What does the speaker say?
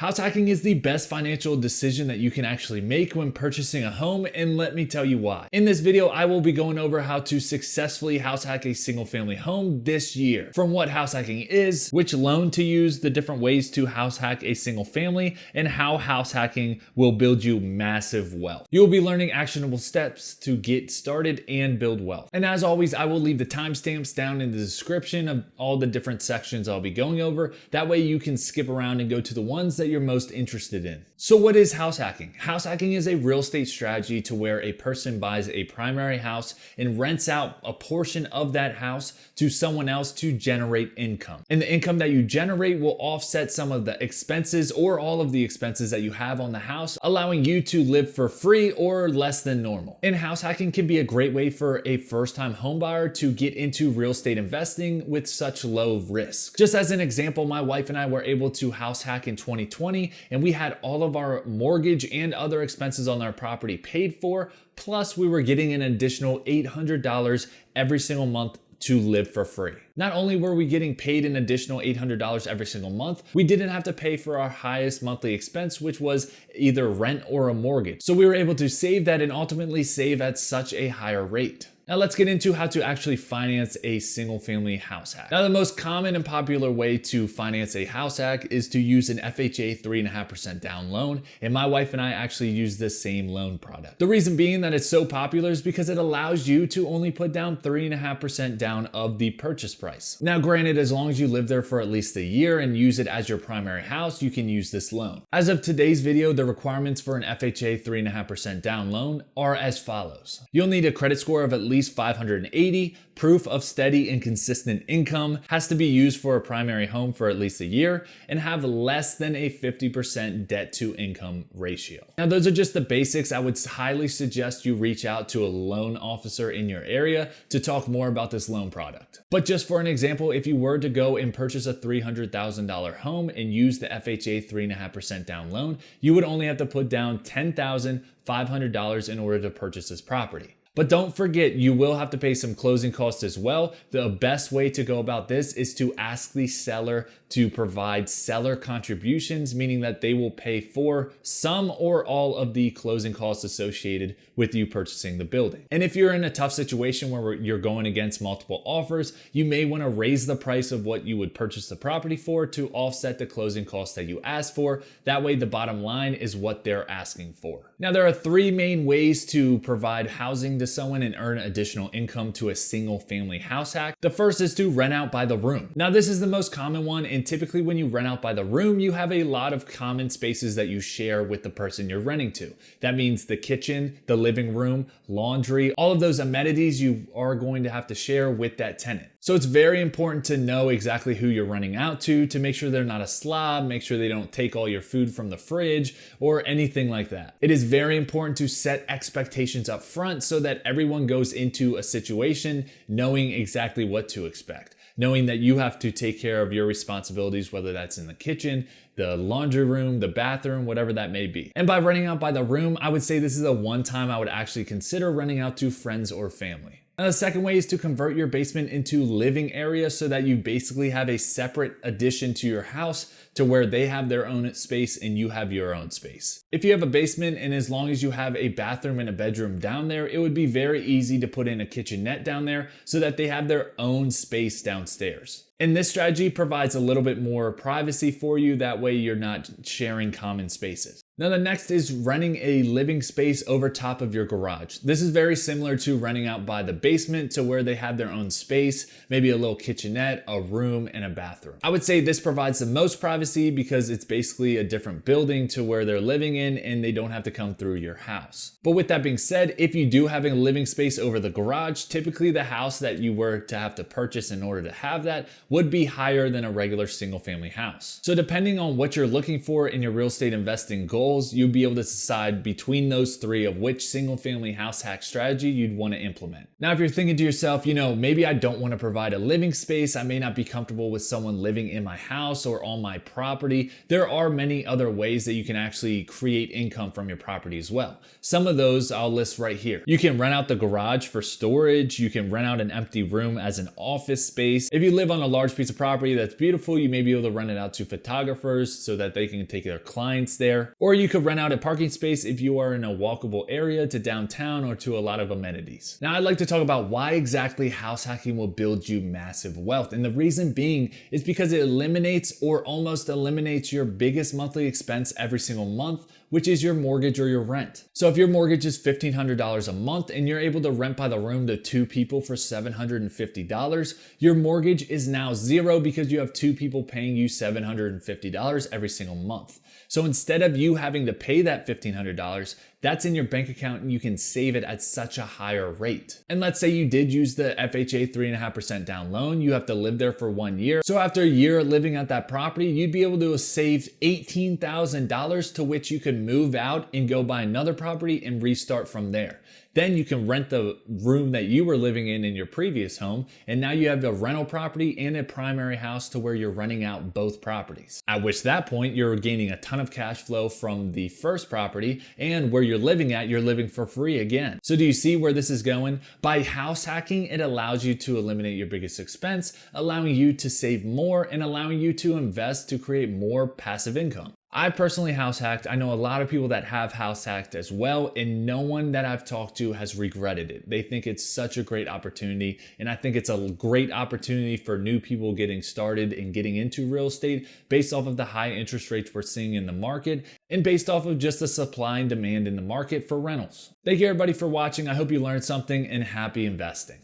House hacking is the best financial decision that you can actually make when purchasing a home, and let me tell you why. In this video, I will be going over how to successfully house hack a single family home this year. From what house hacking is, which loan to use, the different ways to house hack a single family, and how house hacking will build you massive wealth. You will be learning actionable steps to get started and build wealth. And as always, I will leave the timestamps down in the description of all the different sections I'll be going over. That way you can skip around and go to the ones that you're most interested in. So what is house hacking? House hacking is a real estate strategy to where a person buys a primary house and rents out a portion of that house to someone else to generate income. And the income that you generate will offset some of the expenses or all of the expenses that you have on the house, allowing you to live for free or less than normal. And house hacking can be a great way for a first-time home buyer to get into real estate investing with such low risk. Just as an example, my wife and I were able to house hack in 2020, and we had all of our mortgage and other expenses on our property paid for, plus we were getting an additional $800 every single month to live for free. Not only were we getting paid an additional $800 every single month, we didn't have to pay for our highest monthly expense, which was either rent or a mortgage. So we were able to save that and ultimately save at such a higher rate. Now let's get into how to actually finance a single family house hack. Now the most common and popular way to finance a house hack is to use an FHA 3.5% down loan, and my wife and I actually use this same loan product. The reason being that it's so popular is because it allows you to only put down 3.5% down of the purchase price. Now granted, as long as you live there for at least a year and use it as your primary house, you can use this loan. As of today's video, the requirements for an FHA 3.5% down loan are as follows. You'll need a credit score of at least 580, proof of steady and consistent income, has to be used for a primary home for at least a year, and have less than a 50% debt to income ratio. Now those are just the basics. I would highly suggest you reach out to a loan officer in your area to talk more about this loan product. But just for an example, if you were to go and purchase a $300,000 home and use the FHA 3.5% down loan, you would only have to put down $10,500 in order to purchase this property. But don't forget, you will have to pay some closing costs as well. The best way to go about this is to ask the seller to provide seller contributions, meaning that they will pay for some or all of the closing costs associated with you purchasing the building. And if you're in a tough situation where you're going against multiple offers, you may want to raise the price of what you would purchase the property for to offset the closing costs that you asked for. That way the bottom line is what they're asking for. Now there are three main ways to provide housing to someone and earn additional income to a single family house hack. The first is to rent out by the room. Now this is the most common one, and typically when you rent out by the room, you have a lot of common spaces that you share with the person you're renting to. That means the kitchen, the living room, laundry, all of those amenities you are going to have to share with that tenant. So it's very important to know exactly who you're renting out to make sure they're not a slob, make sure they don't take all your food from the fridge or anything like that. It is very important to set expectations up front so that everyone goes into a situation knowing exactly what to expect, knowing that you have to take care of your responsibilities, whether that's in the kitchen, the laundry room, the bathroom, whatever that may be. And by renting out by the room, I would say this is a one time I would actually consider renting out to friends or family. Now, the second way is to convert your basement into living area so that you basically have a separate addition to your house to where they have their own space and you have your own space. If you have a basement and as long as you have a bathroom and a bedroom down there, it would be very easy to put in a kitchenette down there so that they have their own space downstairs. And this strategy provides a little bit more privacy for you. That way you're not sharing common spaces. Now the next is renting a living space over top of your garage. This is very similar to renting out by the basement to where they have their own space, maybe a little kitchenette, a room, and a bathroom. I would say this provides the most privacy because it's basically a different building to where they're living in and they don't have to come through your house. But with that being said, if you do have a living space over the garage, typically the house that you were to have to purchase in order to have that would be higher than a regular single family house. So depending on what you're looking for in your real estate investing goal, you'll be able to decide between those three of which single family house hack strategy you'd want to implement. Now, if you're thinking to yourself, maybe I don't want to provide a living space, I may not be comfortable with someone living in my house or on my property, there are many other ways that you can actually create income from your property as well. Some of those I'll list right here. You can rent out the garage for storage. You can rent out an empty room as an office space. If you live on a large piece of property that's beautiful, you may be able to rent it out to photographers so that they can take their clients there. Or you could rent out a parking space if you are in a walkable area to downtown or to a lot of amenities. Now, I'd like to talk about why exactly house hacking will build you massive wealth. And the reason being is because it eliminates or almost eliminates your biggest monthly expense every single month, which is your mortgage or your rent. So if your mortgage is $1,500 a month and you're able to rent by the room to 2 people for $750, your mortgage is now zero because you have 2 people paying you $750 every single month. So instead of you having to pay that $1,500, that's in your bank account and you can save it at such a higher rate. And let's say you did use the FHA 3.5% down loan, you have to live there for 1 year. So after a year living at that property, you'd be able to save $18,000 to which you could move out and go buy another property and restart from there. Then you can rent the room that you were living in your previous home, and now you have a rental property and a primary house to where you're renting out both properties. At which that point, you're gaining a ton of cash flow from the first property, and where you're living at, you're living for free again. So do you see where this is going? By house hacking, it allows you to eliminate your biggest expense, allowing you to save more and allowing you to invest to create more passive income. I personally house hacked. I know a lot of people that have house hacked as well, and no one that I've talked to has regretted it. They think it's such a great opportunity, and I think it's a great opportunity for new people getting started and getting into real estate based off of the high interest rates we're seeing in the market and based off of just the supply and demand in the market for rentals. Thank you everybody for watching. I hope you learned something, and happy investing.